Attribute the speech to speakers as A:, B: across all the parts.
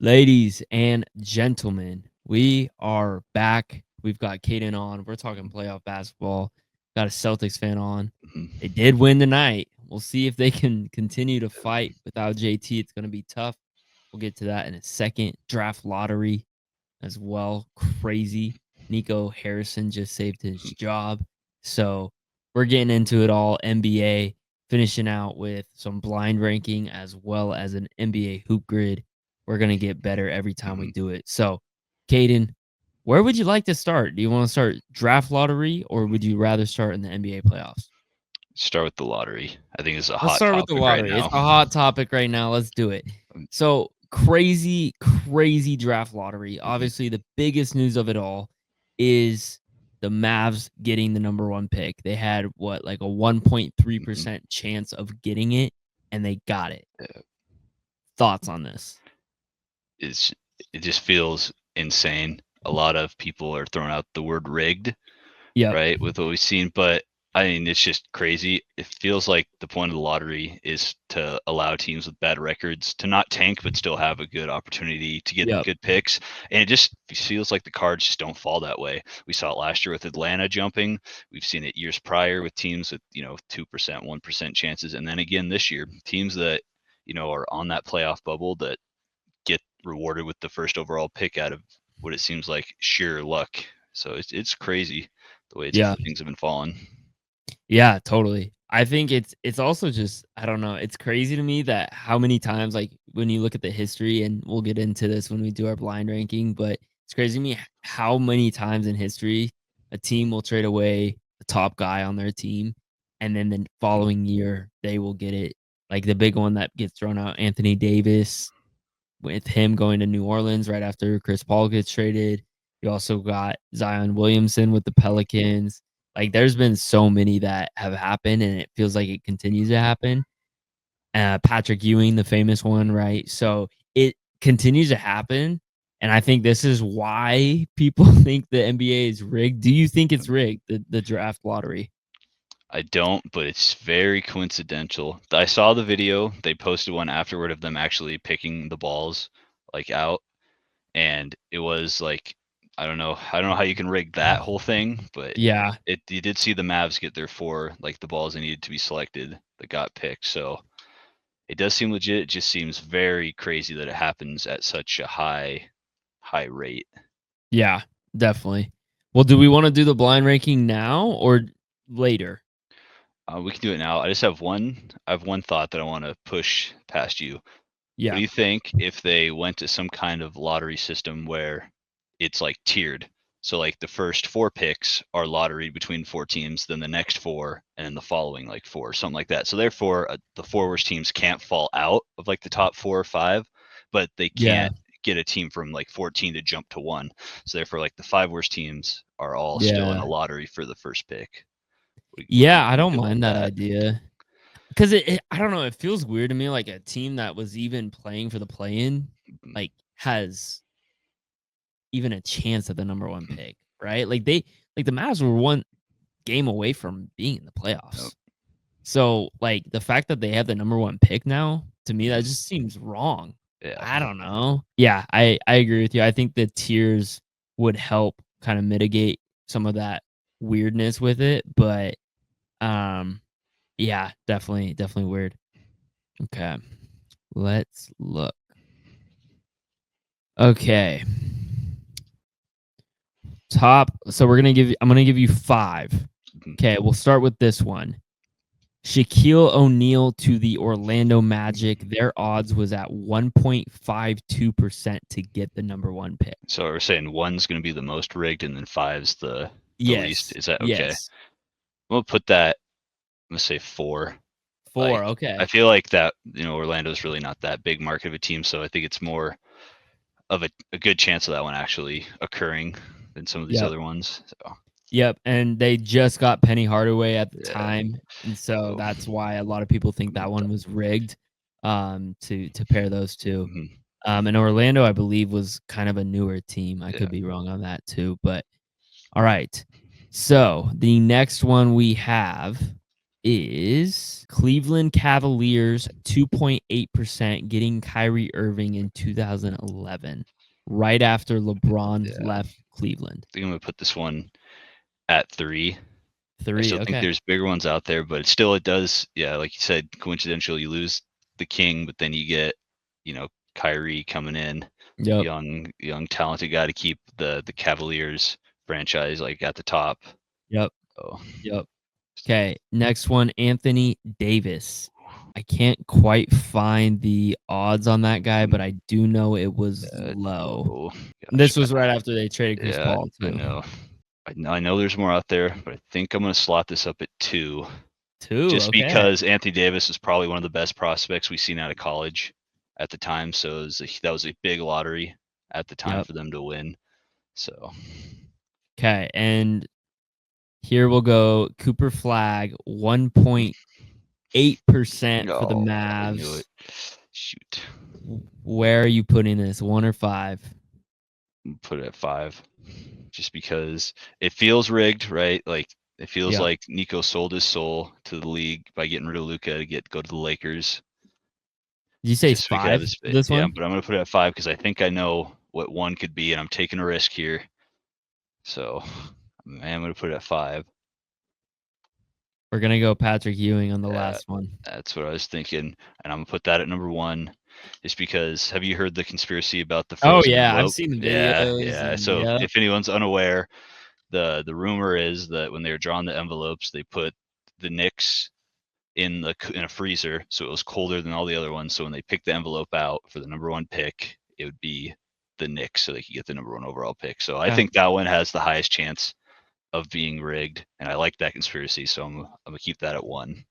A: Ladies and gentlemen, we are back. We've got Kayden on. We're talking playoff basketball. Got a Celtics fan on.
B: Mhm.
A: They did win tonight. We'll see if they can continue to fight without JT. It's going to be tough. We'll get to that in a second. Draft lottery as well. Crazy. Nico Harrison just saved his job. So we're getting into it all. NBA, finishing out with some blind ranking as well as an NBA hoop grid. We're going to get better every time we
B: Mhm.
A: do it. So, Kayden, where would you like to start? Do you want to start draft lottery or would you rather start in the NBA playoffs?
B: Start with the lottery. I think it's a
A: Let's
B: hot
A: start with the
B: topic right
A: lottery. It's
B: now.
A: a hot topic right now. Let's do it.
B: Um,
A: So, crazy draft lottery.
B: mhm.
A: Obviously, the biggest news of it all is the Mavs getting the number 1 pick. They had what, like a
B: Mhm.
A: 1.3% chance of getting it, and they got it.
B: Yeah,
A: Thoughts on this?
B: it's it just feels insane. A lot of people are throwing out the word rigged,
A: Yep.
B: right, with what we've seen, but I mean, it's just crazy. It feels like the point of the lottery is to allow teams with bad records to not tank, but still have a good opportunity to get
A: Yep.
B: good picks. And it just feels like the cards just don't fall that way. We saw it last year with Atlanta jumping. We've seen it years prior with teams with, 2%, 1% chances. And then again this year, teams that, are on that playoff bubble that get rewarded with the first overall pick out of what it seems like sheer luck. So it's crazy the way
A: Yeah.
B: things have been falling.
A: Yeah, totally. I think it's also just I don't know, it's crazy to me that how many times, like, when you look at the history, and we'll get into this when we do our blind ranking, but it's crazy to me how many times in history a team will trade away the top guy on their team, and then the following year, they will get it. Like, the big one that gets thrown out, Anthony Davis, with him going to New Orleans right after Chris Paul gets traded. You also got Zion Williamson with the Pelicans. Like, there's been so many that have happened, and it feels like it continues to happen. Patrick Ewing, the famous one, right? So it continues to happen, and I think this is why people think the NBA is rigged. Do you think it's rigged, the draft lottery?
B: I don't, but it's very coincidental. I saw the video. They posted one afterward of them actually picking the balls like out, and it was like I don't know how you can rig that whole thing, but
A: Yeah,
B: it you did see the Mavs get their four like the balls they needed to be selected that got picked. So it does seem legit. It just seems very crazy that it happens at such a high rate.
A: yeah, definitely. Well, do we want to do the blind ranking now or later?
B: We can do it now. I have one thought that I want to push past you. What
A: Yeah.
B: do you think if they went to some kind of lottery system where it's like tiered? So like the first four picks are lottery between four teams, then the next four, and then the following like four, something like that. So therefore, the four worst teams can't fall out of like the top 4 or 5, but they
A: Yeah.
B: can't get a team from like 14 to jump to one. So therefore, like the 5 worst teams are all still in
A: Yeah.
B: a lottery for the first pick. What do you
A: Yeah, I don't
B: feel about
A: mind that
B: that?
A: idea. 'Cause it I don't know, it feels weird to me, like, a team that was even playing for the play-in, like, has even a chance at the number 1 pick, right? Like, the Mavs were 1 game away from being in the
B: Yep.
A: playoffs. So, like, the fact that they have the number 1 pick now, to me, that
B: Mhm.
A: just seems wrong.
B: Yeah.
A: I don't know. Yeah, I agree with you. I think the tiers would help kinda mitigate some of that weirdness with it, but, um yeah, definitely weird. Okay, let's look. Okay, I'm gonna give you 5.
B: Mhm.
A: Okay, we'll start with this one. Shaquille O'Neal to the Orlando Magic. Their odds was at 1.52% to get the number 1 pick.
B: So we're saying one's going to be the most rigged, and then five's the least.
A: Yes.
B: Is that okay?
A: Yes.
B: We'll put that. I'm gonna say 4.
A: 4,
B: Like I
A: okay.
B: feel like that Orlando's really not that big market of a team, so I think it's more of a good chance of that one actually occurring than some of these
A: Yep.
B: other ones. So
A: Yep, and they just got Penny Hardaway at the
B: yeah.
A: time, and so
B: Oh,
A: that's why a lot of people think that one was rigged, to pair those 2.
B: mhm,
A: And Orlando, I believe, was kind of a newer team. I
B: yeah.
A: could be wrong on that too, but all right. So, the next one we have is Cleveland Cavaliers 2.8% getting Kyrie Irving in 2011, right after LeBron
B: Yeah, I
A: left Cleveland.
B: think I'm gonna put this one at 3. I
A: Three.
B: still think
A: Okay.
B: there's bigger ones out there, but still it does. Yeah, like you said, coincidental. You lose the king, but then you get, Kyrie coming in,
A: Yep.
B: young talented guy to keep the Cavaliers franchise like at the top.
A: Yep.
B: Oh,
A: Yep. Okay. Next one, Anthony Davis. I can't quite find the odds on that guy, but I do know it was low.
B: oh gosh,
A: This was right after they traded Chris
B: yeah,
A: Paul
B: I
A: too.
B: know. I know there's more out there, but I think I'm gonna slot this up at 2.
A: Two.
B: Just
A: Okay.
B: because Anthony Davis was probably one of the best prospects we've seen out of college at the time. So that was a big lottery at the time
A: Yep.
B: for them to win. So,
A: Okay. And here we'll go. Cooper Flag, 1.8% for the
B: oh, I knew it.
A: Mavs.
B: Shoot,
A: Where are you putting this? 1 or 5?
B: put it at 5, just because it feels rigged, right? Like it feels
A: Yep.
B: like Nico sold his soul to the league by getting rid of Luka to go to the Lakers.
A: Did you say
B: Just so we could have
A: 5
B: this,
A: for this
B: yeah.
A: one?
B: But I'm gonna put it at 5 because I think I know what 1 could be, and I'm taking a risk here. So, man, I'm gonna put it at 5.
A: We're gonna go Patrick Ewing on the
B: Yeah,
A: last one.
B: that's what I was thinking, and I'm gonna put that at number 1, just because. Have you heard the conspiracy about the
A: Oh
B: frozen
A: yeah, I've
B: envelope?
A: seen the
B: Yeah,
A: videos
B: yeah.
A: and
B: So
A: yep,
B: if anyone's unaware, the rumor is that when they were drawing the envelopes, they put the Knicks in a freezer, so it was colder than all the other ones. So when they picked the envelope out for the number 1 pick, it would be the Knicks, so they could get the number 1 overall pick. So I
A: okay.
B: think that one has the highest chance of being rigged, and I like that conspiracy, so I'm gonna keep that at 1.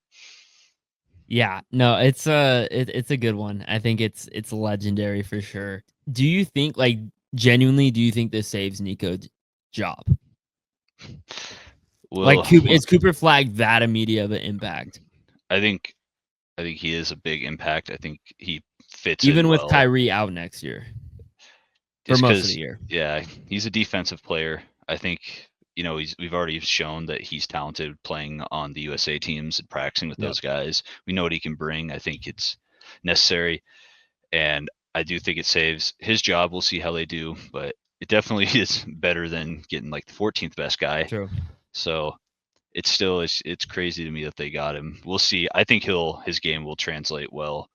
A: Yeah, no, it's a good one. I think it's legendary for sure. Do you think like genuinely? Do you think this saves Nico's job? Like,
B: Well,
A: Is Cooper Flag that immediate of an impact?
B: I think I think he is a big impact. I think he fits in
A: Even with
B: well,
A: Kyrie out next year for
B: just
A: most of the
B: because,
A: year.
B: yeah, he's a defensive player. I think, we've already shown that he's talented playing on the USA teams and practicing with
A: Yep.
B: those guys. We know what he can bring. I think it's necessary, and I do think it saves his job. We'll see how they do, but it definitely is better than getting like the 14th best guy.
A: True.
B: So it's crazy to me that they got him. We'll see. I think his game will translate well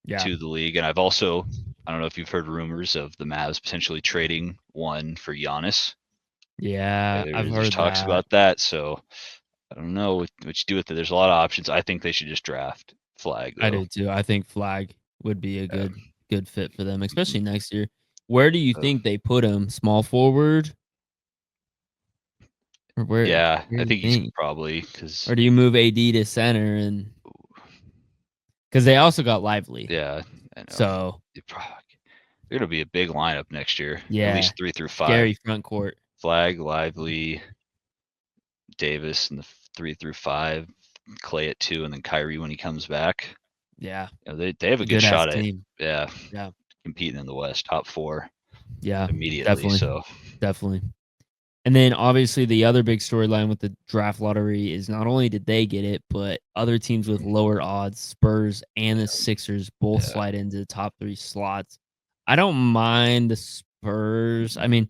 A: Yeah.
B: to the league. And I don't know if you've heard rumors of the Mavs potentially trading 1 for Giannis.
A: Yeah, I've
B: There's
A: heard
B: talks
A: that.
B: about that. So I don't know what you do with it. There's a lot of options. I think they should just draft Flag
A: I
B: though.
A: do too. I think Flag would be a
B: Uh,
A: good fit for them, especially
B: mhm.
A: next year. Where do you
B: Uh,
A: think they put him? Small forward? Or
B: yeah,
A: where
B: I
A: do you
B: think he's
A: think?
B: probably
A: Or
B: because,
A: do you move AD to center and because they also got Lively.
B: yeah, I know.
A: So
B: They're gonna be a big lineup next year, at
A: yeah,
B: least 3 through 5.
A: scary front court.
B: Flag, Lively, Davis in the 3 through 5, Clay at 2, and then Kyrie when he comes back.
A: Yeah,
B: They have a good
A: good ass
B: shot at,
A: team.
B: yeah,
A: Yeah,
B: competing in the West, top 4
A: yeah,
B: immediately.
A: definitely,
B: So
A: definitely. And then obviously the other big storyline with the draft lottery is not only did they get it, but other teams with lower odds, Spurs and the Sixers, both
B: yeah,
A: slide into the top 3 slots. I don't mind the Spurs. I mean,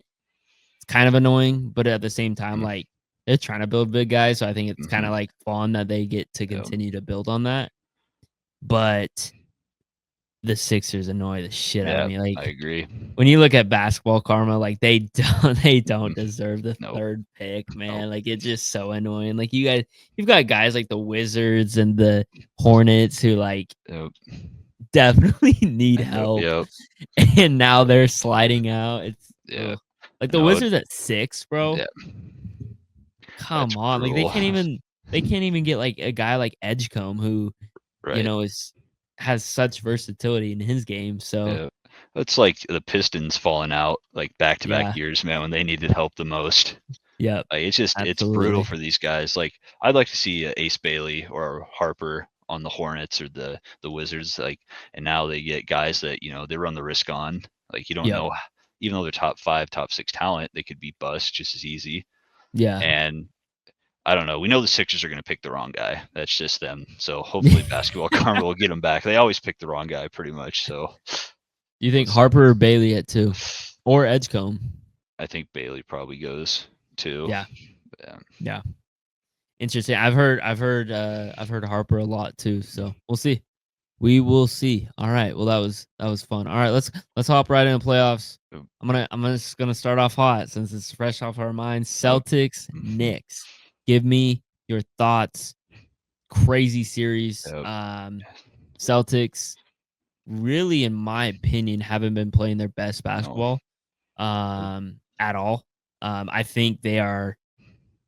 A: it's kind of annoying, but at the same time,
B: mm,
A: like they're trying to build big guys, so I think it's kind
B: mm-hmm,
A: of like fun that they get to
B: yeah,
A: continue to build on that. But the Sixers annoy the shit out of
B: yeah,
A: me.
B: I
A: Like
B: agree.
A: when you look at basketball karma, like they don't
B: Mm,
A: deserve the
B: nope,
A: third pick,
B: nope,
A: man. Like it's just so annoying. Like you've got guys like the Wizards and the Hornets who like
B: nope,
A: definitely need
B: I know,
A: help,
B: yep,
A: and now
B: yep,
A: they're sliding out. It's
B: yeah,
A: ugh. Like the
B: no,
A: Wizards at 6, bro.
B: yeah, that's
A: Come on, like
B: cruel.
A: they can't even get like a guy like Edgecombe who
B: Right.
A: is has such versatility in his game. So
B: Yeah. It's like the Pistons falling out like back-to-back
A: yeah,
B: years, man, when they needed help the most.
A: yep,
B: Like it's brutal
A: absolutely,
B: for these guys. Like I'd like to see Ace Bailey or Harper on the Hornets or the Wizards. Like, and now they get guys that they run the risk on. Like you don't
A: yep,
B: know, even though they're top 5, top 6 talent, they could be bust just as easy.
A: yeah.
B: And I don't know. We know the Sixers are going to pick the wrong guy. That's just them. So hopefully basketball karma will get him back. They always pick the wrong guy pretty much. So
A: You think
B: let's,
A: Harper or Bailey at 2? Or Edgecombe?
B: I think Bailey probably goes too.
A: Yeah.
B: Yeah.
A: Yeah. Interesting. I've heard Harper a lot too, so we'll see. We will see. All right. Well, that was fun. All right, let's hop right into playoffs. I'm just gonna start off hot since it's fresh off our minds.
B: Yep.
A: Celtics,
B: Mhm.
A: Knicks. Give me your thoughts. Crazy series.
B: Yep.
A: Celtics really, in my opinion, haven't been playing their best
B: No.
A: basketball at all. I think they are.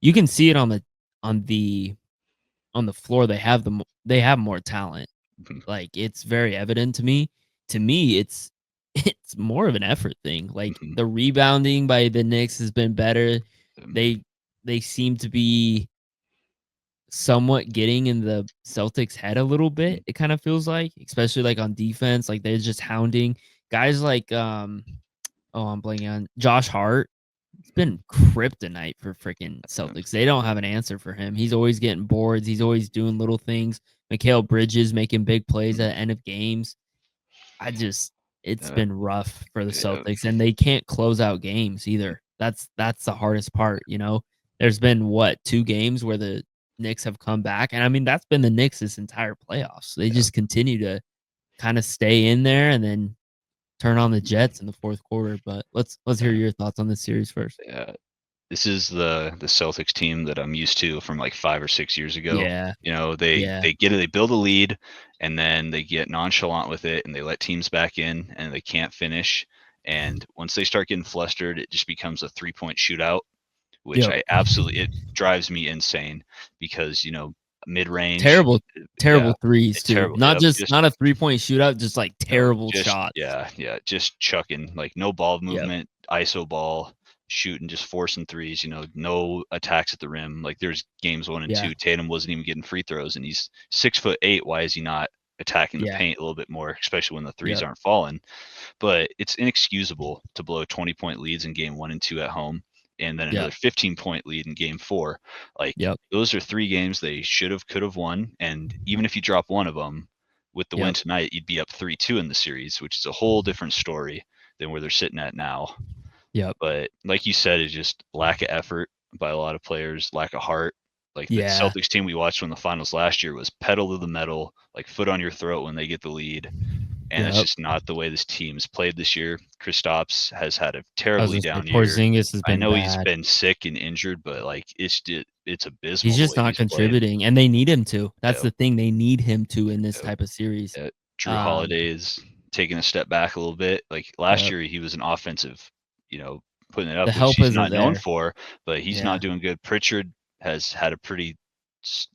A: You can see it on the on the floor. They have more talent.
B: Mhm.
A: Like, it's very evident to me. To me, it's it's more of an effort thing. Like,
B: Mhm.
A: the rebounding by the Knicks has been better.
B: Um,
A: They seem to be somewhat getting in the Celtics' head a little bit,
B: mhm.
A: it kind of feels like, especially, like, on defense, like, they're just hounding guys like, oh, I'm blanking on Josh Hart. It's been kryptonite for freaking Celtics. They don't have an answer for him. He's always getting boards. He's always doing little things. Mikal Bridges making big plays
B: Mhm.
A: at the end of games. I just it's
B: Uh,
A: been rough for the
B: yeah.
A: Celtics, and they can't close out games either. That's the hardest part, you know? There's been, what, 2 games where the Knicks have come back, and I mean, that's been the Knicks this entire playoffs. They
B: Yeah.
A: just continue to kinda stay in there and then turn on the Jets in the 4th quarter, but let's hear
B: Yeah.
A: your thoughts on this series first.
B: Yeah. This is the Celtics team that I'm used to from like 5 or 6 years ago.
A: Yeah,
B: You know, they
A: yeah,
B: they get it, they build a lead, and then they get nonchalant with it, and they let teams back in, and they can't finish. And once they start getting flustered, it just becomes a 3-point shootout, which
A: yep.
B: I absolutely it drives me insane because mid range,
A: Terrible,
B: yeah,
A: terrible threes too.
B: terrible.
A: Not
B: Yep,
A: just
B: just
A: not a three-point shootout, just, like,
B: no,
A: terrible
B: just
A: shots.
B: yeah, just chucking, like, no ball
A: Yep,
B: movement, ISO ball, shooting, just forcing threes, no attacks at the rim. Like, there's games 1 and
A: yeah,
B: 2, Tatum wasn't even getting free throws, and he's 6'8". Why is he not attacking the
A: yeah,
B: paint a little bit more, especially when the threes
A: yep,
B: aren't falling? But it's inexcusable to blow 20-point leads in game 1 and 2 at home, and then another
A: yep,
B: 15-point lead in game 4. Like,
A: yep,
B: those are 3 games they should have, could have won, and even if you drop one of them, with the win
A: yep,
B: tonight, you'd be up 3-2 in the series, which is a whole different story than where they're sitting at now.
A: yep,
B: But like you said, it's just lack of effort by a lot of players, lack of heart. Like the
A: yeah,
B: Celtics team we watched from the finals last year was pedal to the metal, like foot on your throat when they get the lead. And that's
A: yep.
B: just not the way this team's played this year. Kristaps has had a
A: I was
B: terribly
A: gonna say
B: down year.
A: Porzingis has
B: I
A: been
B: know he's
A: bad.
B: been sick and injured, but like it's
A: He's
B: abysmal the
A: just
B: way
A: not
B: he's played.
A: contributing, and they need him to. That's
B: Yeah,
A: the thing, they need him to in this
B: yeah.
A: type of series.
B: Drew
A: Um,
B: Holiday is taking a step back a little bit. Like last
A: yep,
B: year, he was an offensive, you know, putting it up,
A: the
B: which
A: help
B: he's
A: isn't
B: not known
A: there.
B: for, but he's
A: Yeah,
B: not doing good. Pritchard has had a pretty,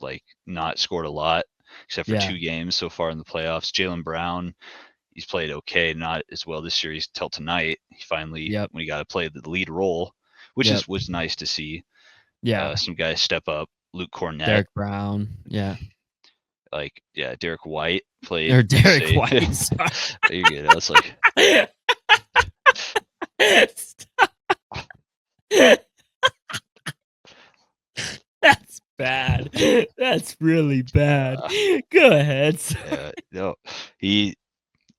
B: like, not scored a lot, except for
A: yeah,
B: 2 games so far in the playoffs. Jalen Brown, he's played okay, not as well this series till tonight. He finally,
A: yep,
B: when he got to play the lead role, which
A: yep,
B: was nice to see.
A: yeah.
B: Some guys step up. Luke Cornett,
A: Derek Brown, yeah.
B: like, yeah, Derek White played
A: Or Derek
B: insane.
A: White, sorry.
B: You're good. I was like,
A: That's bad. That's really bad.
B: uh,
A: Go ahead.
B: yeah, no, he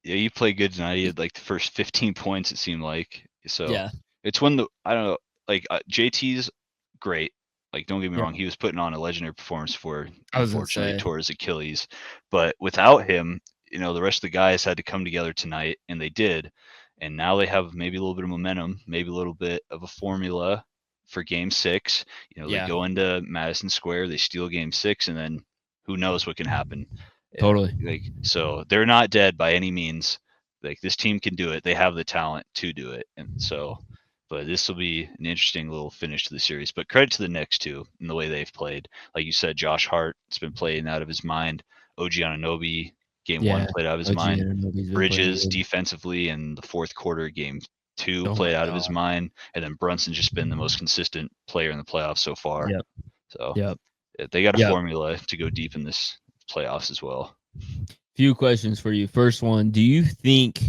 B: yeah, he played good tonight. He had like the first 15 points, it seemed like. So
A: Yeah,
B: it's when I don't know, like JT's great. Like, don't get me
A: yeah.
B: wrong, he was putting on a legendary performance for,
A: I was gonna
B: unfortunately,
A: say,
B: tore his Achilles. But without him, the rest of the guys had to come together tonight, and they did. And now they have maybe a little bit of momentum, maybe a little bit of a formula for game 6. They
A: yeah,
B: go into Madison Square, they steal game 6, and then who knows what can happen.
A: totally.
B: Like, so they're not dead by any means. Like, this team can do it. They have the talent to do it. And so, but this will be an interesting little finish to the series. But credit to the Knicks too in the way they've played. Like you said, Josh Hart's been playing out of his mind. OG Anunoby, game 1
A: Yeah,
B: played out of his
A: OG
B: mind.
A: Anunoby's been playing
B: Bridges
A: good.
B: defensively in the fourth quarter, game 2
A: Oh my
B: played out of his
A: god.
B: mind. And then Brunson's just been the most consistent player in the playoffs so far.
A: Yep,
B: So
A: yep,
B: they got a
A: yep.
B: formula to go deep in this playoffs as well.
A: Few questions for you. First one, do you think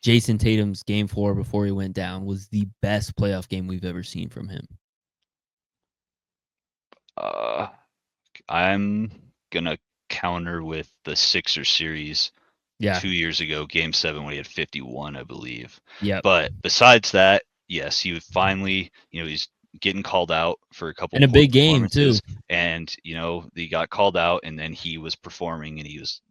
A: Jason Tatum's game 4 before he went down was the best playoff game we've ever seen from him?
B: Uh, I'm gonna counter with the Sixers series
A: Yeah.
B: 2 years ago, Game 7, when he had 51, I believe.
A: Yep.
B: But besides that, yes, he would finally, he's getting called out for a couple
A: In a
B: poor
A: big game too.
B: performances, and he got called out, and then he was performing, and he was,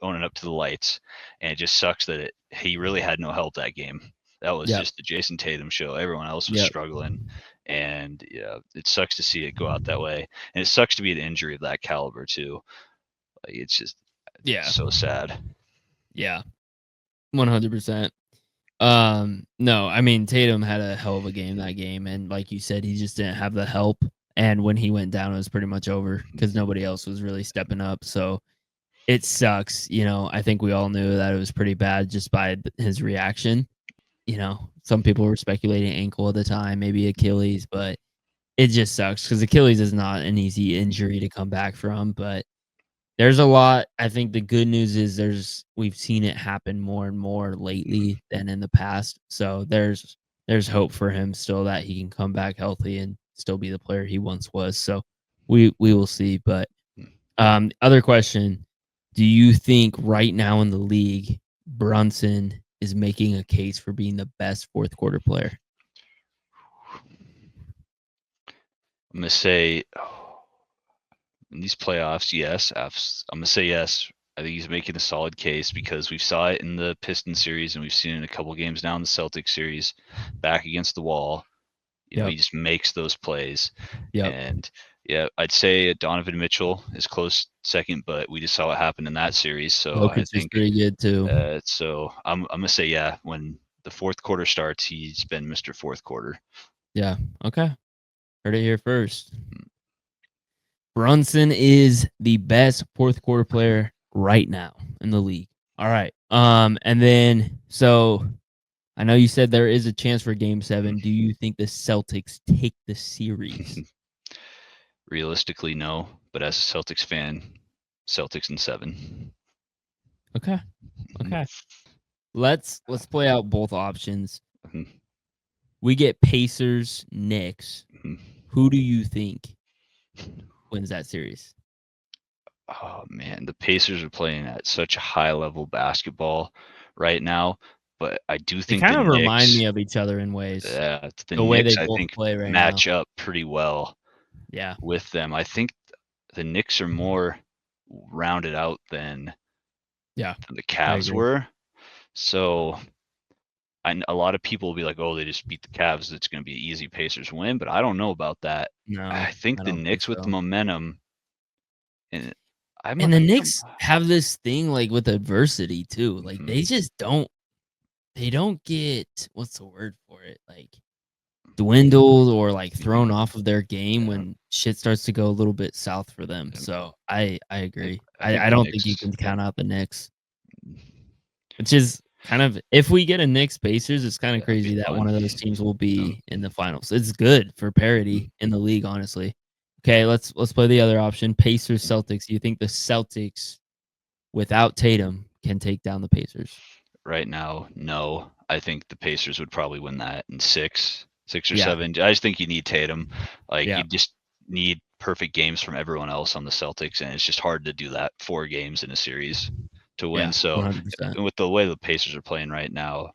B: owning up to the lights, and it just sucks that he really had no help that game. That was
A: Yep.
B: just the Jason Tatum show. Everyone else was
A: Yep.
B: struggling, and yeah, it sucks to see it go out that way, and it sucks to be an injury of that caliber too. Like, it's just
A: Yeah.
B: so sad.
A: Yeah. 100%. No, I mean Tatum had a hell of a game that game, and like you said, he just didn't have the help. And when he went down, it was pretty much over because nobody else was really stepping up. So it sucks. I think we all knew that it was pretty bad just by his reaction. Some people were speculating ankle at the time, maybe Achilles, but it just sucks because Achilles is not an easy injury to come back from. But there's a lot. I think the good news is we've seen it happen more and more lately than in the past. So there's hope for him still that he can come back healthy and still be the player he once was. So we will see. But other question, do you think right now in the league, Brunson is making a case for being the best fourth quarter player?
B: I'm gonna say in these playoffs, yes. I'm gonna say yes. I think he's making a solid case because we saw it in the Pistons series, and we've seen it in a couple games now in the Celtics series, back against the wall.
A: Yep.
B: He just makes those plays.
A: Yep.
B: And yeah, I'd say Donovan Mitchell is close second, but we just saw what happened in that series. So I
A: Jokic is
B: think
A: pretty good too.
B: so. I'm gonna say yeah. When the fourth quarter starts, he's been Mr. Fourth Quarter.
A: Yeah. Okay. Heard it here first. Brunson is the best fourth quarter player right now in the league. All right. And then so I know you said there is a chance for game 7. Do you think the Celtics take the series?
B: Realistically, no. But as a Celtics fan, Celtics in 7.
A: Okay. Okay. Let's play out both options. We get Pacers, Knicks. Who do you think wins that series?
B: Oh man, the Pacers are playing at such a high level basketball right now, but I do
A: They
B: think
A: kind of remind me of each other in ways.
B: The
A: The way they
B: Knicks, I
A: both
B: think,
A: play right now.
B: match up pretty well
A: Yeah.
B: with them. I think the Knicks are more rounded out
A: Yeah.
B: than the
A: I
B: Cavs
A: agree.
B: were. So a lot of people will be like, "Oh, they just beat the Cavs. It's going to be an easy Pacers win." But I don't know about that.
A: No,
B: I think
A: I
B: the
A: don't think
B: Knicks with the
A: so.
B: momentum, and
A: And the Knicks have this thing, like, with adversity too, like,
B: mhm,
A: they just don't get what's the word for it? Like, dwindled or, like,
B: mhm,
A: thrown off of their game
B: yeah,
A: when shit starts to go a little bit south for them,
B: yeah.
A: so I agree.
B: I think
A: I
B: the
A: don't think you
B: Knicks.
A: can count out the Knicks, which is kind of if we get a Knicks Pacers, it's kinda
B: That'd be
A: crazy that one
B: fun.
A: of those teams will
B: Um,
A: be in the finals. It's good for
B: mhm,
A: parity in the league, honestly. Okay, let's play the other option, Pacers,
B: mhm.
A: Celtics. You think the Celtics without Tatum can take down the Pacers?
B: Right now, no. I think the Pacers would probably win that in 6 or
A: Yeah,
B: 7. I just think you need Tatum. Like,
A: yeah,
B: you just need perfect games from everyone else on the Celtics, and it's just hard to do that 4 games in a series to win.
A: yeah,
B: So,
A: 100%.
B: with the way the Pacers are playing right now,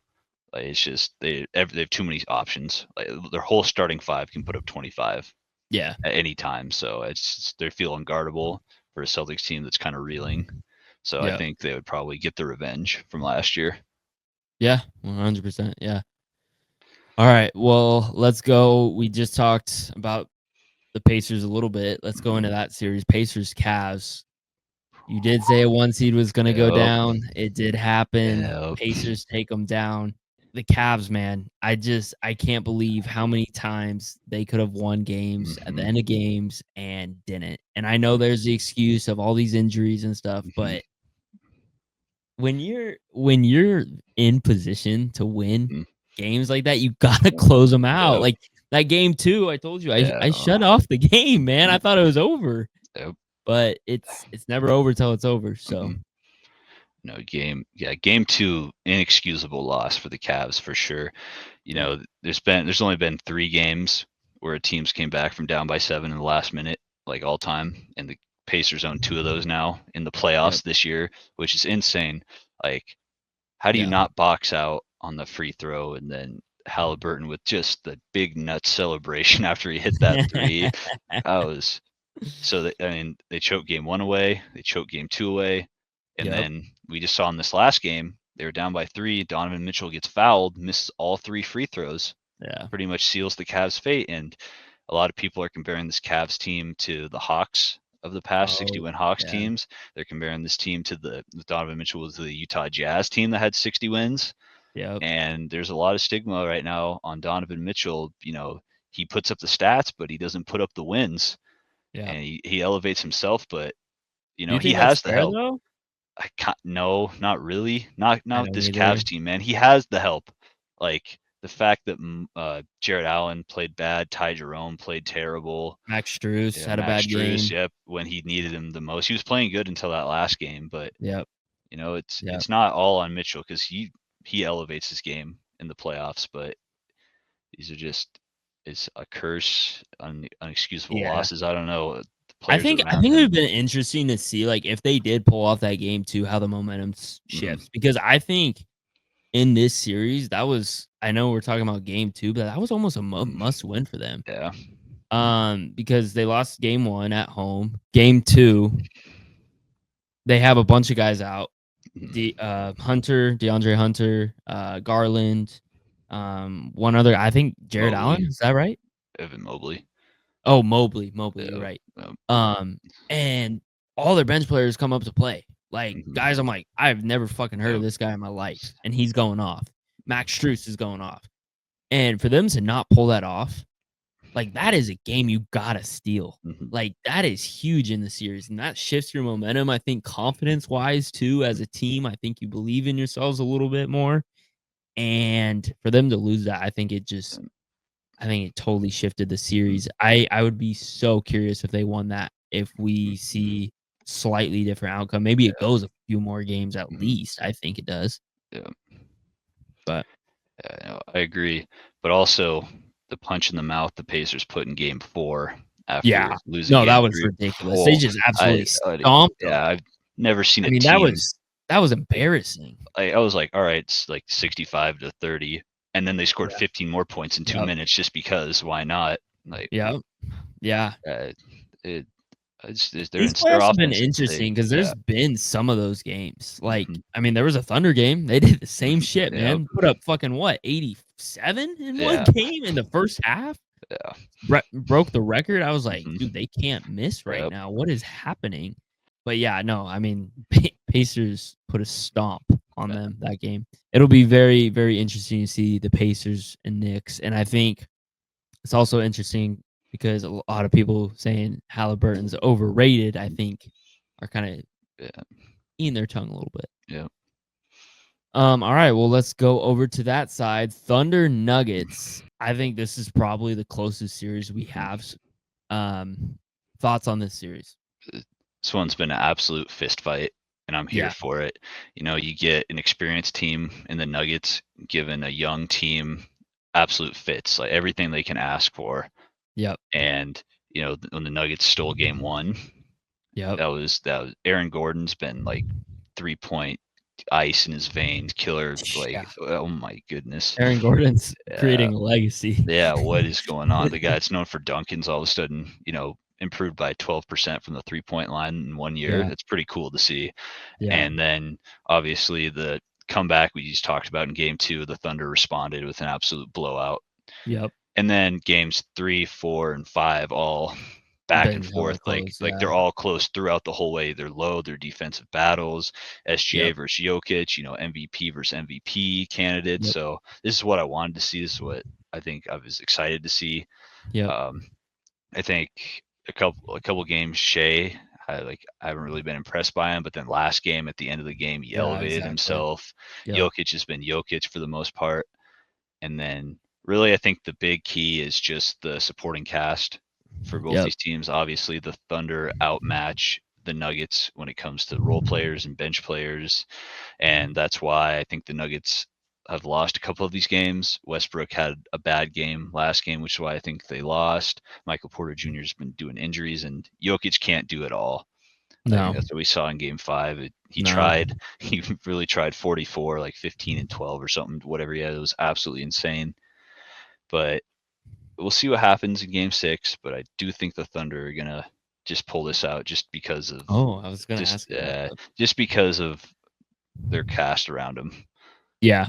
B: like, it's just they have too many options. Like, their whole starting 5 can put up 25
A: Yeah,
B: at any time. So they feel unguardable for a Celtics team that's kind of reeling. So I
A: yeah,
B: think they would probably get the revenge from last year.
A: yeah, 100%, yeah. Alright, well, let's go. We just talked about the Pacers a little bit. Let's go into
B: Mhm.
A: that series, Pacers, Cavs. You did say a 1 seed was gonna go
B: Yep.
A: down. It did happen.
B: Yep.
A: Pacers take them down. The Cavs, man, I can't believe how many times they could have won games at the
B: Mhm.
A: end of games and didn't. And I know there's the excuse of all these injuries and stuff,
B: Mhm.
A: but when you're in position to win
B: Mhm.
A: games like that, you gotta close them out.
B: Yep.
A: Like that game 2, I told you,
B: Yeah.
A: I shut off the game, man. I
B: Mhm.
A: thought it was over,
B: Yep.
A: but it's never over till it's over. So
B: Mhm. No, game 2, inexcusable loss for the Cavs for sure.
A: yeah,
B: There's only been 3 games where teams came back from down by 7 in the last minute, like all time, and the Pacers own 2 of those now in the
A: Yep.
B: playoffs this year, which is insane. Like, how do you
A: Yeah.
B: not box out on the free throw, and then Halliburton with just the big nut celebration after he hit that three? I was so that, I mean, they choked game 1 away, they choked game 2 away, and
A: Yep.
B: then we just saw in this last game, they were down by 3, Donovan Mitchell gets fouled, misses all 3 free throws,
A: Yeah.
B: pretty much seals the Cavs' fate, and a lot of people are comparing this Cavs team to the Hawks of the past,
A: Oh,
B: 60-win Hawks
A: yeah.
B: teams. They're comparing this team to the Donovan Mitchell was the Utah Jazz team that had 60 wins.
A: Yep.
B: And there's a lot of stigma right now on Donovan Mitchell. He puts up the stats, but he doesn't put up the wins.
A: Yeah.
B: And he elevates himself, but
A: Do you
B: he
A: think that's
B: has the
A: fair
B: help.
A: though?
B: I can't. No, not really. Not
A: I
B: with
A: don't
B: this
A: either.
B: Cavs team, man. He has the help. Like the fact that Jared Allen played bad, Ty Jerome played terrible.
A: Max Strus
B: Yeah,
A: had a
B: Max
A: bad
B: Strus,
A: game.
B: yep, when he needed him the most. He was playing good until that last game, but
A: Yep.
B: it's
A: Yep.
B: it's not all on Mitchell because he elevates his game in the playoffs, but these are just it's a curse, unexcusable
A: Yeah.
B: losses. I don't know the
A: I
B: players
A: think I
B: around
A: think it
B: him.
A: would've been interesting to see, like, if they did pull off that game too, how the momentum shifts,
B: Hmm.
A: because I think in this series, that was I know we're talking about game 2, but that was almost a must win for them.
B: Yeah.
A: Because they lost game 1 at home. Game 2, they have a bunch of guys out.
B: Mhm.
A: DeAndre Hunter, Garland, one other I think Jared
B: Mobley,
A: Allen, is that right?
B: Evan Mobley.
A: Oh, Mobley, you're
B: Yeah.
A: right.
B: Yeah.
A: Um, and all their bench players come up to play. Like, guys, I'm
B: Mhm.
A: like, I've never fucking heard of
B: Yep.
A: this guy in my life, and he's going off. Max Strus is going off. And for them to not pull that off, like, that is a game you gotta steal.
B: Mhm.
A: Like, that is huge in the series, and that shifts your momentum, I think, confidence-wise, too, as a team. I think you believe in yourselves a little bit more, and for them to lose that, I think it totally shifted the
B: Mhm.
A: series. I would be so curious if they won that, if we
B: Mhm.
A: see slightly different outcome. Maybe it
B: Yeah.
A: goes a few more games at
B: Mhm.
A: least, I think it does,
B: Yeah.
A: but
B: Yeah, no, I agree. But also the punch in the mouth the Pacers put in game 4
A: yeah.
B: after losing
A: No, that
B: game
A: was
B: 3.
A: ridiculous. They
B: Oh,
A: just
B: I,
A: absolutely
B: I
A: stomped them.
B: yeah, I've never seen
A: I
B: a
A: mean,
B: team
A: that was
B: like
A: embarrassing.
B: I was like, all right, it's like 65-30, and then they scored
A: Yeah.
B: 15 more points in 2
A: Yep.
B: minutes just because. Why not? Like,
A: Yep. Yeah.
B: uh, it,
A: These
B: their
A: playoffs have been
B: offense is sick.
A: interesting because
B: Yeah.
A: there's been some of those games. Like,
B: Hmm.
A: I mean, there was a Thunder game. They did the same
B: Hmm.
A: shit,
B: Yep.
A: man. Put up fucking what, 87 in one
B: Yeah.
A: game in the first half?
B: Yeah.
A: Broke the record. I was like, dude,
B: Hmm.
A: they can't miss right
B: Yep.
A: now. What is happening? But yeah, no, I mean, Pacers put a stomp on
B: Yeah.
A: them that game. It'll be very, very interesting to see the Pacers and Knicks. And I think it's also interesting because a lot of people saying Halliburton's overrated, I think, are kind of
B: Yeah.
A: eating their tongue a little bit.
B: Yeah.
A: All right, well, let's go over to that side. Thunder Nuggets. I think this is probably the closest series we have. Um, Thoughts on this series?
B: This one's been an absolute fist fight, and I'm here
A: Yeah.
B: for it. You get an experienced team in the Nuggets given a young team absolute fits, like everything they can ask for.
A: Yep.
B: And when the Nuggets stole game 1,
A: Yep.
B: that was Aaron Gordon's been like 3-point ice in his veins, killer.
A: Yeah.
B: Like, oh my goodness,
A: Aaron Gordon's
B: yeah,
A: creating a legacy.
B: yeah. What is going on? The guy that's known for Dunkins all of a sudden, improved by 12% from the 3-point line in 1 year.
A: Yeah.
B: It's pretty cool to see.
A: Yeah.
B: And then obviously the comeback we just talked about in game 2, the Thunder responded with an absolute blowout.
A: Yep.
B: And then games 3, 4, and 5 all back and
A: Been hella
B: forth. Like
A: close.
B: like
A: Yeah.
B: they're all close throughout the whole way. They're low. They're defensive battles. SGA
A: Yep.
B: versus Jokic. MVP versus MVP candidates.
A: Yep.
B: So this is what I wanted to see. This is what I think I was excited to see.
A: Yep.
B: Um, I think a couple games Shea. I haven't really been impressed by him, but then last game at the end of the game he
A: Yeah.
B: elevated
A: Exactly.
B: himself.
A: Yep.
B: Jokic has been Jokic for the most part. And then really, I think the big key is just the supporting cast for both
A: Yep.
B: these teams. Obviously, the Thunder outmatch the Nuggets when it comes to role players and bench players. And that's why I think the Nuggets have lost a couple of these games. Westbrook had a bad game last game, which is why I think they lost. Michael Porter Jr. has been doing injuries, and Jokic can't do it all. I think
A: No,
B: that's what we saw in Game 5. He
A: no.
B: tried. He really tried 44, like 15 and 12 or something. Whatever he had, it was absolutely insane. But we'll see what happens in Game 6. But I do think the Thunder are gonna just pull this out, just because of
A: Oh, I was gonna
B: just
A: ask you about that.
B: just because of their cast around him.
A: Yeah.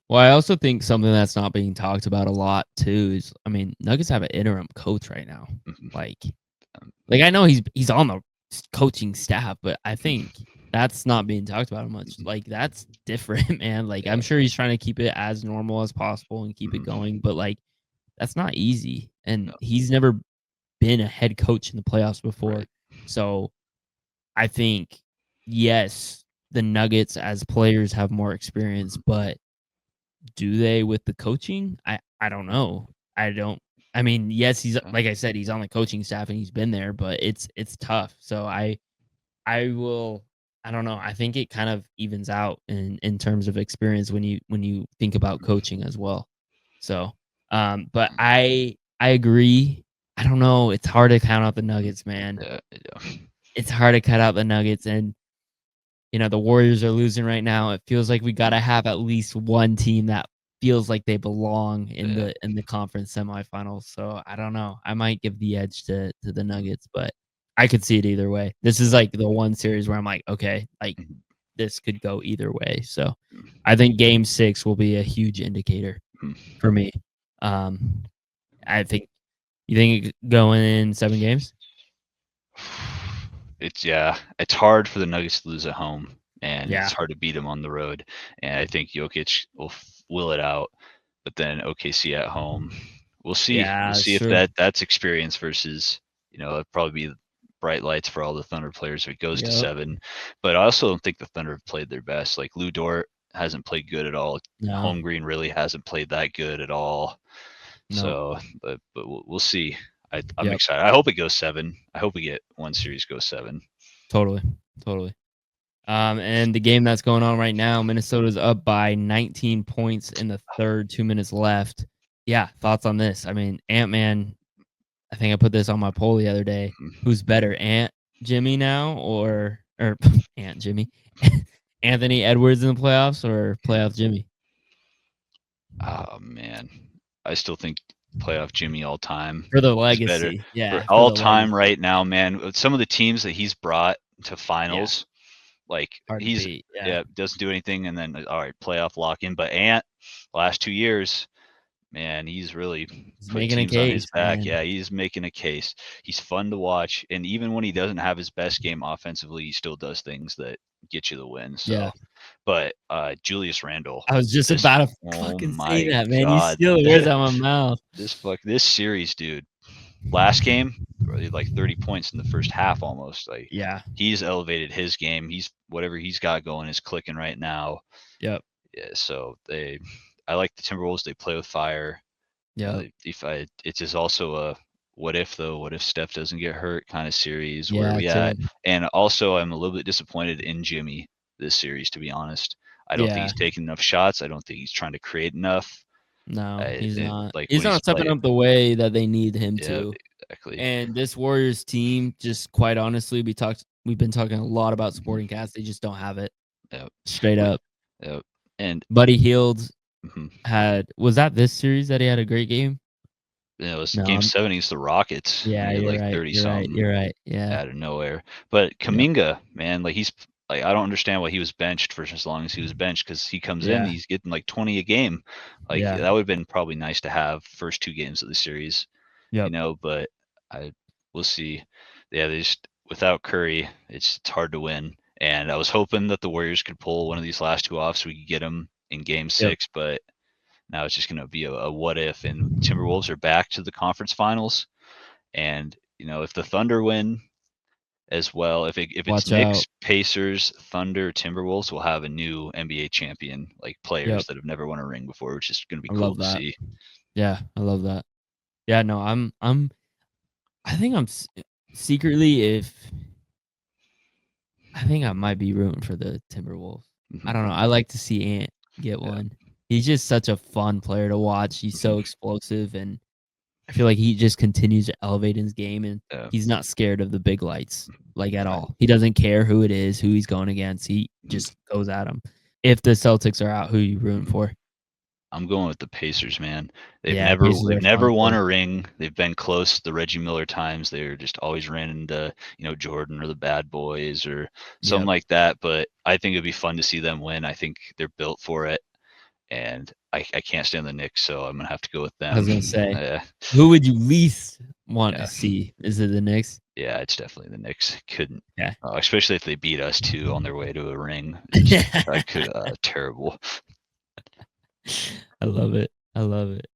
A: Well, I also think something that's not being talked about a lot too is, I mean, Nuggets have an interim coach right now.
B: Mhm.
A: Like, I know he's on the coaching staff, but I think that's not being talked about much.
B: Mhm.
A: Like, that's different, man. Like,
B: Yeah.
A: I'm sure he's trying to keep it as normal as possible and keep it
B: Mhm.
A: going, but like, that's not easy. And
B: No.
A: he's never been a head coach in the playoffs before.
B: Right.
A: So I think, yes, the Nuggets as players have more experience,
B: Mhm.
A: but do they with the coaching? I don't know. I don't. I mean, yes, he's
B: Yeah.
A: like I said, he's on the coaching staff and he's been there, but it's tough. So I will. I don't know. I think it kind of evens out in terms of experience when you think about
B: Mhm.
A: coaching as well. So, but I agree. I don't know. It's hard to count out the
B: Mhm.
A: Nuggets, man.
B: Yeah. Yeah.
A: It's hard to cut out the Nuggets, and the Warriors are losing right now. It feels like we
B: Mhm.
A: gotta have at least one team that feels like they belong
B: Yeah.
A: in the conference semifinals. So I don't know. I might give the edge to the
B: Mhm.
A: Nuggets, but I could see it either way. This is like the one series where I'm like, okay, like
B: Mhm.
A: this could go either way. So
B: Mhm.
A: I think game 6 will be a huge indicator
B: Mhm.
A: for me. Um, I think you think going in 7 games?
B: It's hard for the Nuggets to lose at home, and
A: Yeah.
B: it's hard to beat them on the road. And I think Jokic will it out, but then OKC at home, we'll see. We'll
A: Yeah,
B: see
A: that's
B: if
A: true.
B: that's experience versus, it'd probably be bright lights for all the Thunder players if it goes to
A: Yep.
B: 7. But I also don't think the Thunder have played their best. Like Lou Dort hasn't played good at all.
A: No.
B: Holmgren really hasn't played that good at all.
A: No.
B: So, but we'll see. I'm
A: Yep.
B: excited. I hope it goes 7. I hope we get one series go 7.
A: Totally. Totally. And the game that's going on right now, Minnesota's up by 19 points in the third, 2 minutes left. Yeah, thoughts on this? I mean, Antman, I think I put this on my poll the other day.
B: Mhm.
A: Who's better, Ant Jimmy now or Ant Jimmy? Anthony Edwards in the playoffs or playoff Jimmy?
B: Oh man, I still think playoff Jimmy all time
A: For the
B: is better
A: legacy.
B: for
A: Yeah, for
B: all
A: the
B: time
A: legacy.
B: right now, man. With some of the teams that he's brought to
A: Yeah,
B: finals, like
A: hard to
B: he's
A: beat. Yeah.
B: yeah doesn't do anything, and then all right playoff lock in. But Ant, last 2 years, man, he's really
A: He's
B: put
A: making a
B: teams on his
A: case,
B: back.
A: man.
B: Yeah, he's making a case. He's fun to watch, and even when he doesn't have his best game offensively, he still does things that get you the win.
A: Yeah.
B: So, but Julius Randle,
A: I was just
B: this
A: about to
B: oh
A: fucking say
B: my
A: that, man. You
B: god,
A: steal the words out of my mouth.
B: this series, dude. Last game, like 30 points in the first half almost. Like
A: Yeah.
B: he's elevated his game. He's whatever he's got going is clicking right now.
A: Yep.
B: Yeah, so I like the Timberwolves. They play with fire.
A: Yep.
B: If I, it's just also a what if though? What if Steph doesn't get hurt kind of series? Where are
A: Yeah,
B: we
A: too.
B: at? And also, I'm a little bit disappointed in Jimmy this series, to be honest. I don't think
A: Yeah.
B: he's taking enough shots. I don't think he's trying to create enough.
A: No, he's
B: And
A: not.
B: like
A: He's
B: when he's
A: not stepping
B: played,
A: up the way that they need him
B: yeah,
A: to.
B: exactly.
A: And this Warriors team, just quite honestly, we've been talking a lot about
B: Mhm.
A: supporting cast. They just don't have it.
B: Yeah.
A: Straight
B: We,
A: up.
B: yeah. And
A: Buddy Hield
B: mhm.
A: was that this series that he had a great game?
B: It was
A: No,
B: game 7 against the Rockets, and
A: yeah,
B: he had
A: you're
B: like
A: right.
B: 30
A: You're right.
B: something
A: You're right. Yeah.
B: out of nowhere. But
A: Yep.
B: Kaminga, man, like he's like I don't understand why he was benched for as long as he was benched because he comes in,
A: Yeah.
B: he's getting like 20 a game. Like
A: Yeah.
B: that would have been probably nice to have first 2 games of the series,
A: Yep.
B: but I we'll see. Yeah, they just without Curry, it's hard to win. And I was hoping that the Warriors could pull one of these last 2 off so we could get them in game
A: Yep.
B: 6, but now it's just going to be a what if. And Timberwolves are back to the conference finals. And if the Thunder win as well, if it's
A: Watch out.
B: Knicks, Pacers, Thunder, Timberwolves, we'll have a new NBA champion, like players
A: Yep.
B: that have never won a ring before, which is going to be
A: I
B: cool
A: love
B: to
A: that.
B: see.
A: Yeah, I love that. Yeah, no, I think secretly if I think I might be rooting for the Timberwolves. I don't know.
B: Mhm.
A: I like to see Ant get
B: Yeah,
A: one. He's just such a fun player to watch. He's so
B: Mhm.
A: explosive, and I feel like he just continues to elevate his game, and
B: Yeah,
A: he's not scared of the big lights, like, at
B: right.
A: all. He doesn't care who it is, who he's going against. He
B: Mhm,
A: just goes at him. If the Celtics are out, who you rooting
B: mhm.
A: for?
B: I'm going with the Pacers, man. They've
A: Yeah,
B: never
A: Pacers
B: they've
A: are fun
B: never won
A: too.
B: a ring. They've been close the Reggie Miller times. They're just always ran into, Jordan or the Bad Boys or something
A: Yep.
B: like that. But I think it'd be fun to see them win. I think they're built for it, and I can't stand the Knicks, so I'm gonna have to go with
A: I was gonna
B: them.
A: say,
B: Yeah,
A: who would you least want to
B: yeah,
A: see? Is it the Knicks?
B: yeah. It's definitely the Knicks. Couldn't,
A: Yeah.
B: especially if they beat us too on their way to a ring. Just I could terrible.
A: I love it. I love it.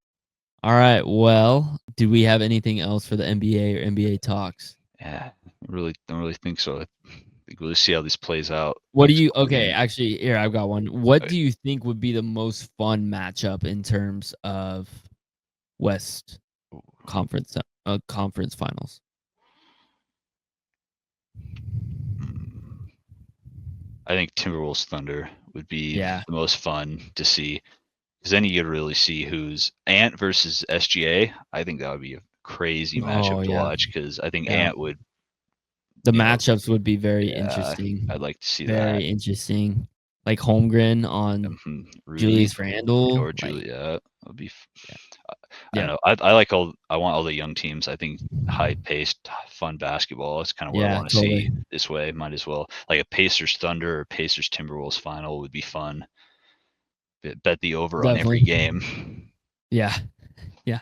A: All right. Well, do we have anything else for the NBA or NBA talks?
B: Yeah, really don't really think so. I think we'll just see how this plays out
A: What do
B: next
A: you
B: couple
A: okay,
B: games.
A: actually, here, I've got one. What
B: Okay.
A: do you think would be the most fun matchup in terms of West conference finals?
B: Mm, I think Timberwolves Thunder would be
A: Yeah.
B: the most fun to see because then you could really see who's Ant versus SGA. I think that would be a crazy matchup
A: Oh,
B: to
A: yeah.
B: watch because I think
A: Yeah.
B: Ant would,
A: The
B: you know,
A: matchups would be very
B: yeah, I'd
A: interesting.
B: like to see that.
A: Very interesting. Like Holmgren on
B: Rudy
A: Julius Randle,
B: or
A: like,
B: Julia would be.
A: yeah.
B: I don't
A: Yeah.
B: know. I want all the young teams. I think high paced, fun basketball is kind of what I
A: Yeah,
B: want to
A: totally.
B: see this way. Might as well like a Pacers Thunder or Pacers Timberwolves final would be fun. Bet the over on every
A: Definitely.
B: game.
A: Yeah. Yeah.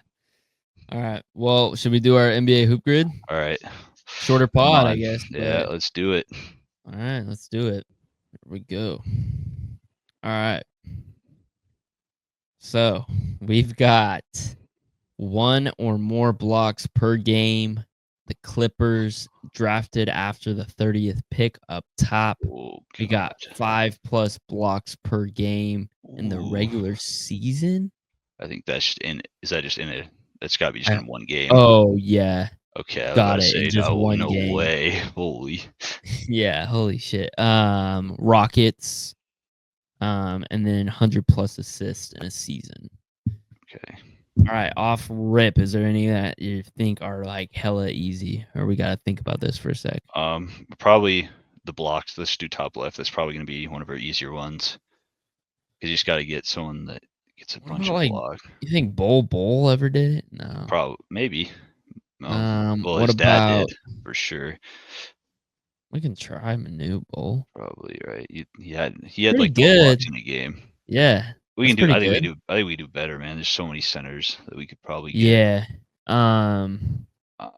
A: All right. Well, should we do our NBA hoop grid?
B: All right,
A: Shorter
B: come
A: pod, I
B: on.
A: guess,
B: Yeah,
A: but
B: let's do it.
A: all right, let's do it. Here we go. All right. So we've got one or more blocks per game. The Clippers drafted after the 30th pick up top.
B: Oh
A: We got
B: God.
A: 5+ blocks per game in the
B: Ooh,
A: regular season.
B: I think that's in. Is that just in it? That's got to be just
A: I,
B: in one game.
A: oh yeah,
B: Okay, I was about
A: got
B: to
A: it in
B: say
A: just
B: no,
A: one
B: no
A: game.
B: way. Holy.
A: Yeah, holy shit. Rockets, and then 100+ assists in a season.
B: Okay.
A: All right, off rip. Is there any that you think are like hella easy, or we gotta think about this for a sec?
B: Probably the blocks. Let's do top left. That's probably going to be one of our easier ones. Because you just got to get someone that gets a
A: What
B: bunch
A: about
B: of
A: like
B: block.
A: you think Bull ever did it? No.
B: Probably, maybe. Well,
A: What
B: his dad did
A: about
B: for sure.
A: we can try Manu Bull.
B: Probably right. He had
A: Pretty
B: like no
A: good.
B: blocks in a game.
A: Yeah,
B: We
A: that's
B: can do.
A: pretty
B: I think we
A: good.
B: do. I think we do better, man. There's so many centers that we could probably get.
A: Yeah. I
B: Uh,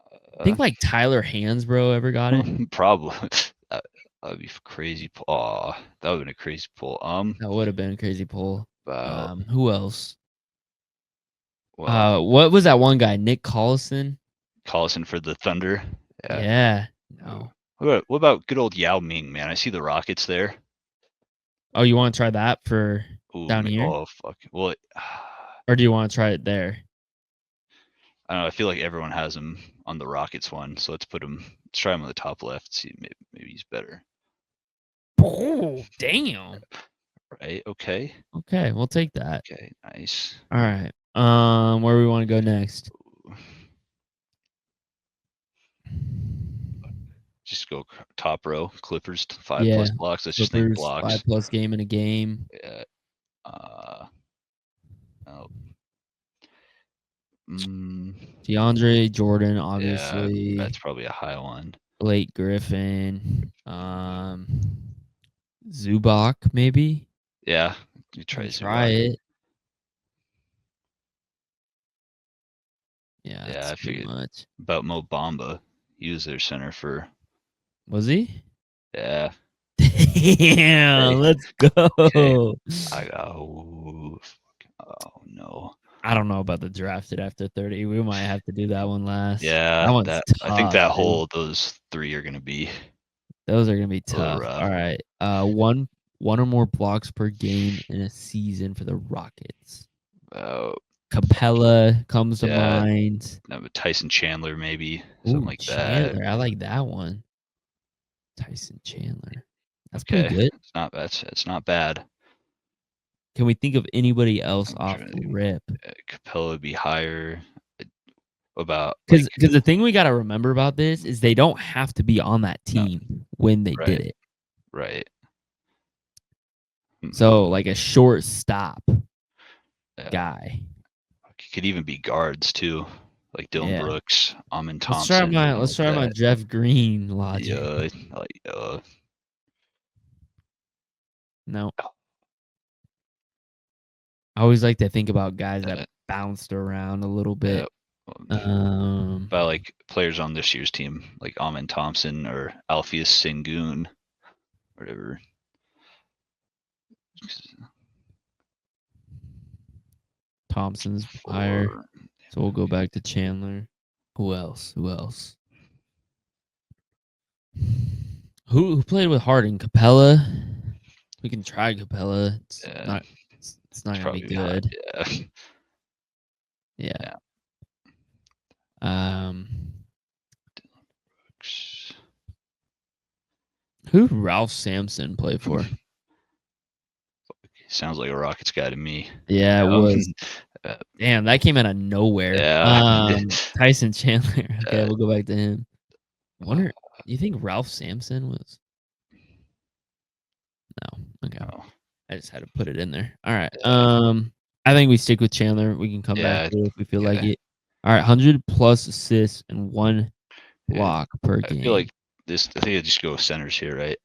A: think like Tyler Hansbrough ever got it.
B: probably. That would be crazy. Aw, that would have been a crazy pull.
A: That would have been a crazy pull.
B: About
A: Who else?
B: well,
A: What was that one guy? Nick Collison?
B: Collison for the Thunder. Yeah.
A: Yeah.
B: Ooh.
A: No.
B: What about good old Yao Ming, man? I see the Rockets there.
A: Oh, you want to try that for
B: Ooh,
A: down here,
B: oh fuck. Well,
A: or do you want to try it there?
B: I don't know. I feel like everyone has him on the Rockets one, so let's put him. Let's try him on the top left. See, maybe he's better.
A: Oh, damn.
B: Right? Okay.
A: Okay, we'll take that.
B: Okay. Nice.
A: All right. Where we want to go next?
B: Ooh. Just go top row. Clippers 5+
A: Yeah,
B: blocks. Let's just think
A: Clippers
B: blocks.
A: 5+ game in a game.
B: Yeah. Oh. Mm,
A: DeAndre Jordan,
B: yeah.
A: obviously.
B: That's probably a high one.
A: Blake Griffin. Zubac, maybe.
B: Yeah. You
A: We
B: try
A: can try
B: Zubac.
A: it. Yeah,
B: Yeah,
A: that's
B: I
A: too
B: figured
A: much.
B: about Mo Bamba. He was their center for.
A: Was he?
B: Yeah. Okay.
A: Damn, let's
B: Okay.
A: go.
B: I got. Oh no.
A: I don't know about the drafted after 30. We might have to do that one last.
B: Yeah,
A: That one's
B: that I think
A: tough,
B: that
A: dude.
B: whole those three are gonna be
A: Those are gonna be
B: a little
A: tough.
B: rough.
A: All right. One or more blocks per game in a season for the Rockets.
B: Oh,
A: Capella comes to
B: yeah,
A: mind.
B: Tyson Chandler maybe something
A: Ooh,
B: like that.
A: Chandler. I like that one. Tyson Chandler. That's pretty
B: Okay,
A: good.
B: it's not bad.
A: Can we think of anybody else
B: I'm
A: off
B: trying to think.
A: rip?
B: Capella would be higher. About
A: Because
B: like
A: the thing we gotta remember about this is they don't have to be on that
B: no,
A: team when they
B: right,
A: did it.
B: right.
A: So, like, a short stop
B: Yeah.
A: guy.
B: It could even be guards too, like Dylan
A: Yeah.
B: Brooks, Amon
A: Let's try
B: Thompson,
A: my
B: like
A: let's try my
B: that.
A: Jeff Green logic.
B: Yeah,
A: No. I always like to think about guys that
B: uh,
A: bounced around a little
B: yeah.
A: bit. Um,
B: But like players on this year's team, like Amon Thompson or Alpheus Sengun, whatever.
A: Thompson's higher.
B: For
A: So we'll go back to Chandler. Who else? Who played with Harden? Capella. We can try Capella. It's
B: yeah,
A: not. It's not
B: it's
A: gonna be
B: probably high.
A: good.
B: Yeah,
A: Yeah.
B: yeah.
A: Um. Who did Ralph Sampson play for?
B: Sounds like a Rockets guy to me.
A: Yeah, it was. Damn, that came out of nowhere.
B: Yeah.
A: Tyson Chandler. Okay,
B: Uh,
A: we'll go back to him. Wonder. You think Ralph Sampson was? No. Okay.
B: no.
A: I just had to put it in there. All right.
B: Yeah.
A: I think we stick with Chandler. We can come back
B: Yeah.
A: to it if we feel like
B: Okay.
A: it. All right, 100 plus assists and 1
B: Yeah.
A: block per
B: I feel
A: game.
B: like this. I think I just go with centers here, right?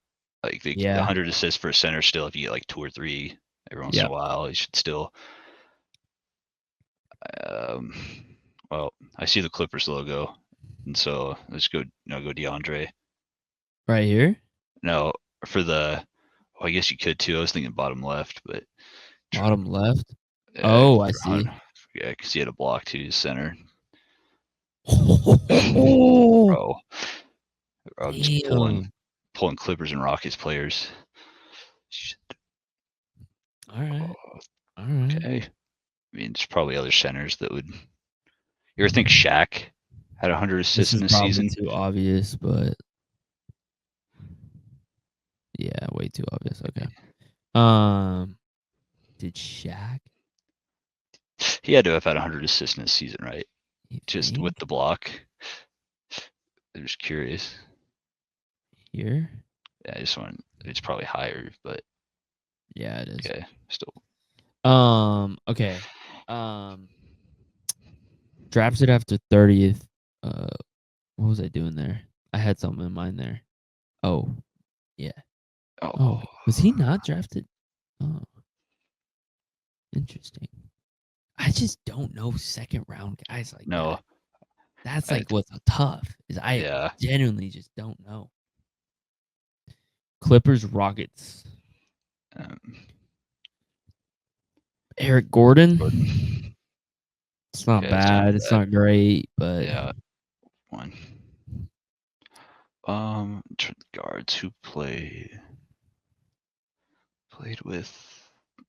B: Like the
A: Yeah.
B: 100 assists for a center. Still, if you get like 2 or 3 every once in a while, you should still. Um, well, I see the Clippers logo, and so let's go. Go DeAndre.
A: Right here.
B: No, for the. Well, I guess you could too. I was thinking bottom left, but
A: Bottom left. Oh, I see.
B: Yeah, because he had a block to center.
A: Oh,
B: Bro, I'm just
A: damn.
B: pulling Clippers and Rockets players. Shit.
A: All right. All right.
B: Okay. I mean, there's probably other centers that would. You ever think Shaq had 100
A: This
B: assists
A: is
B: in a
A: probably
B: season?
A: too obvious, but yeah, way too obvious. Okay. Did Shaq?
B: He had to have had 100 assists in a season, right?
A: You
B: Just with
A: think?
B: the block. I'm just curious.
A: Here?
B: Yeah, I just want. It's probably higher, but
A: Yeah, it is.
B: okay, still.
A: Okay. Drafted after 30th. What was I doing there? I had something in mind there. Oh, yeah. Oh, was he not drafted? Oh, interesting. I just don't know second round guys like
B: No.
A: that. That's
B: I,
A: like what's tough is I
B: yeah.
A: genuinely just don't know. Clippers, Rockets. Eric Gordon. It's not
B: Okay, it's not
A: bad. It's
B: bad.
A: not great, but
B: Yeah. One. Guards who played with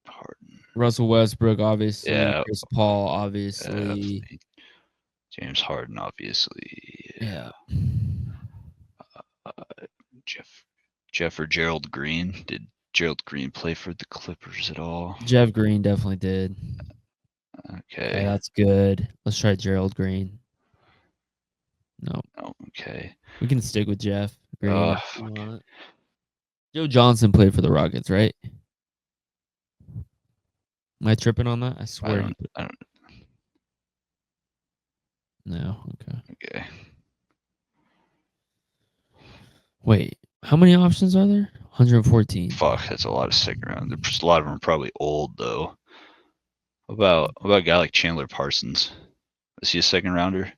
B: Harden.
A: Russell Westbrook, obviously.
B: Yeah.
A: Chris Paul, obviously.
B: James Harden, obviously.
A: Yeah.
B: Jeff or Gerald Green. Did Gerald Green play for the Clippers at all?
A: Jeff Green definitely did.
B: Okay.
A: That's good. Let's try Gerald Green. No.
B: Oh, okay.
A: We can stick with Jeff Green if you
B: Fuck.
A: want. Joe Johnson played for the Rockets, right? Am I tripping on that? I swear.
B: I don't.
A: No. Okay.
B: Okay.
A: Wait. How many options are there? 114.
B: Fuck, that's a lot of second round. A lot of them are probably old though. What about a guy like Chandler Parsons? Is he a second rounder?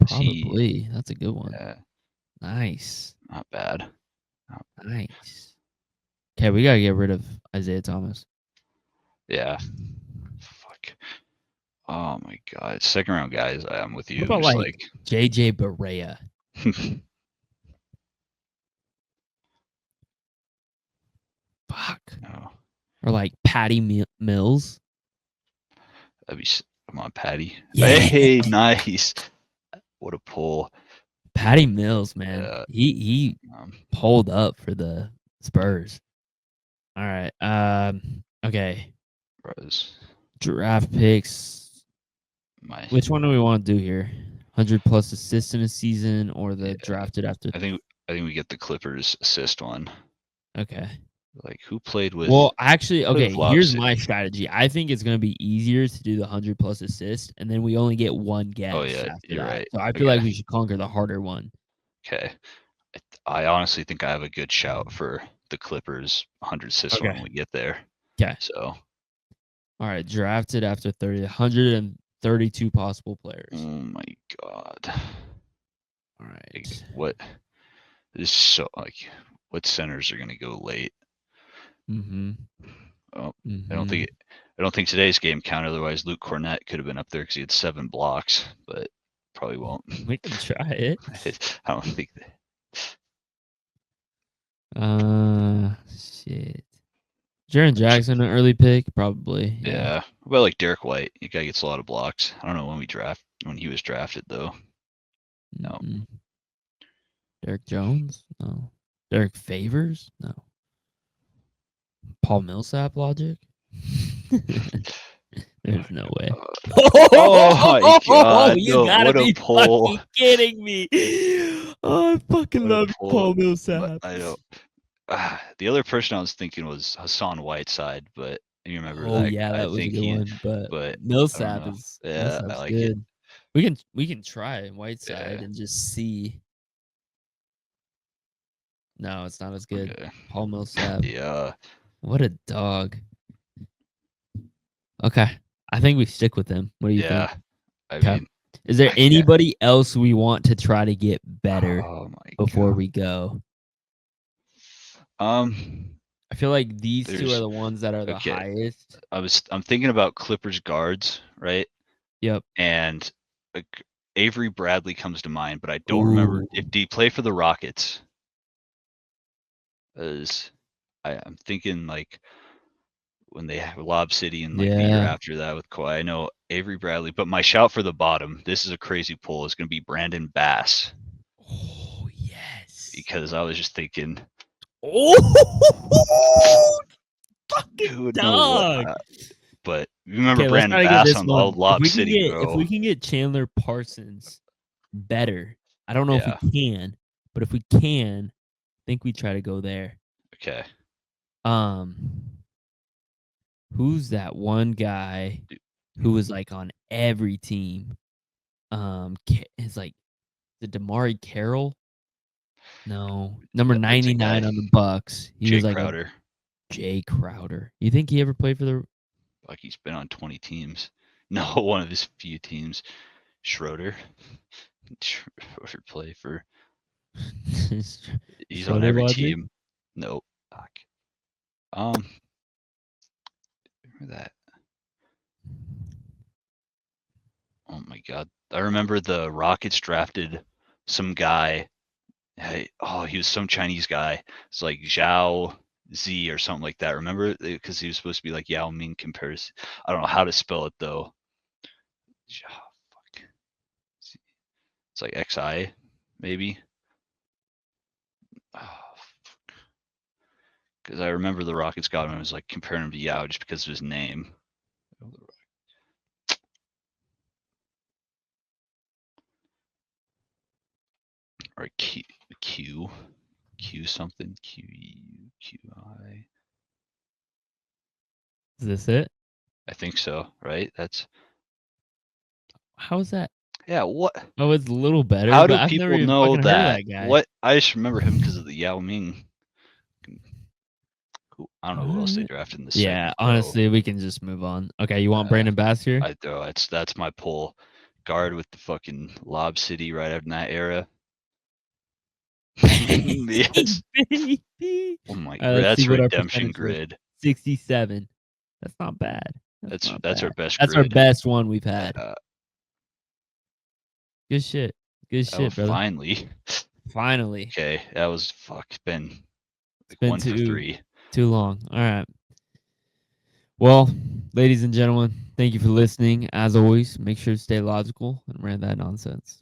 A: Probably. That's a good one.
B: Yeah.
A: Nice.
B: Not bad.
A: Nice. Okay, we gotta get rid of Isaiah Thomas.
B: Yeah. Fuck. Oh my god. Second round guys, I'm with you.
A: What about like JJ Barea? Fuck.
B: No.
A: Or like Patty Mills.
B: That'd be. Come on, Patty.
A: Yeah.
B: Hey, nice. What a pull.
A: Patty Mills, man. He pulled up for the Spurs. All right. Okay. Draft picks. Which one do we want to do here? 100+ assists in a season or the drafted after?
B: I think we get the Clippers assist one.
A: Okay.
B: Like who played with?
A: Well, actually, okay. Here's
B: City?
A: my strategy. I think it's gonna be easier to do the 100+ assists, and then we only get one guess.
B: Oh yeah,
A: after
B: you're
A: that.
B: right.
A: So I feel like we should conquer the harder one.
B: Okay. I honestly think I have a good shout for the Clippers 100 assists when we get there.
A: Okay.
B: So.
A: All right, drafted after 30, 132 possible players.
B: Oh my god.
A: All right.
B: Like, what is so like? What centers are going to go late?
A: Mm-hmm.
B: Oh, I don't think today's game counted. Otherwise, Luke Cornett could have been up there because he had 7 blocks, but probably won't.
A: We can try it.
B: I don't think that.
A: Shit. Jaren Jackson, an early pick, probably.
B: Yeah. Well, like Derek White, the guy gets a lot of blocks. I don't know when he was drafted though. No.
A: Derek Jones? No. Derek Favors? No. Paul Millsap logic? There's no way.
B: Oh my god!
A: You gotta be fucking kidding me! Oh, I fucking love Paul Millsap.
B: I don't. The other person I was thinking was Hassan Whiteside, but you remember that?
A: Oh yeah, that was a good one. But Millsap is Millsap's
B: I like
A: good. It. We can try Whiteside and just see. No, it's not as good.
B: Okay.
A: Paul Millsap.
B: Yeah.
A: What a dog. Okay. I think we stick with him. What do you think?
B: I mean,
A: is there anybody else we want to try to get better before we go?
B: I
A: feel like these two are the ones that are the highest.
B: I'm thinking about Clippers guards, right?
A: Yep.
B: And Avery Bradley comes to mind, but I don't remember if he played for the Rockets. I'm thinking like when they have Lob City and like the year after that with Kawhi. I know Avery Bradley, but my shout for the bottom, this is a crazy pull, is going to be Brandon Bass.
A: Oh, yes.
B: Because I was just thinking.
A: Oh, fucking dog.
B: But you remember Brandon Bass on the old Lob City, bro.
A: If we can get Chandler Parsons better, I don't know if we can, but if we can, I think we try to go there.
B: Okay.
A: Who's that one guy who was like on every team? It's like the Damari Carroll. No, number 99 on the Bucks. He was like
B: Crowder.
A: Jay Crowder. You think he ever played for the?
B: Like he's been on 20 teams. No, one of his few teams. Schroeder. Schroeder play for. He's on every team. Nope. Remember that. Oh my god. I remember the Rockets drafted some guy. He was some Chinese guy. It's like Zhao Z or something like that. Remember? Because he was supposed to be like Yao Ming compares. I don't know how to spell it though. Fuck. It's like XI, maybe. Because I remember the Rockets got him. I was like comparing him to Yao just because of his name. Or Q something. QI.
A: Is this it?
B: I think so, right?
A: How is that?
B: Yeah, what?
A: Oh, it's a little better.
B: How do
A: I've
B: people
A: never even
B: know
A: fucking heard of that guy.
B: What? I just remember him because of the Yao Ming. I don't know who else they drafted in the second.
A: Yeah, honestly, we can just move on. Okay, you want Brandon Bass here?
B: That's my pull. Guard with the fucking Lob City right out in that era. Yes. Oh my god, that's redemption grid.
A: 67. That's not bad.
B: That's our best.
A: That's our best one we've had. Good shit. Good shit, brother. Finally.
B: Okay, that was been like 1 for 3.
A: Too long. All right. Well, ladies and gentlemen, thank you for listening. As always, make sure to stay logical and rant that nonsense.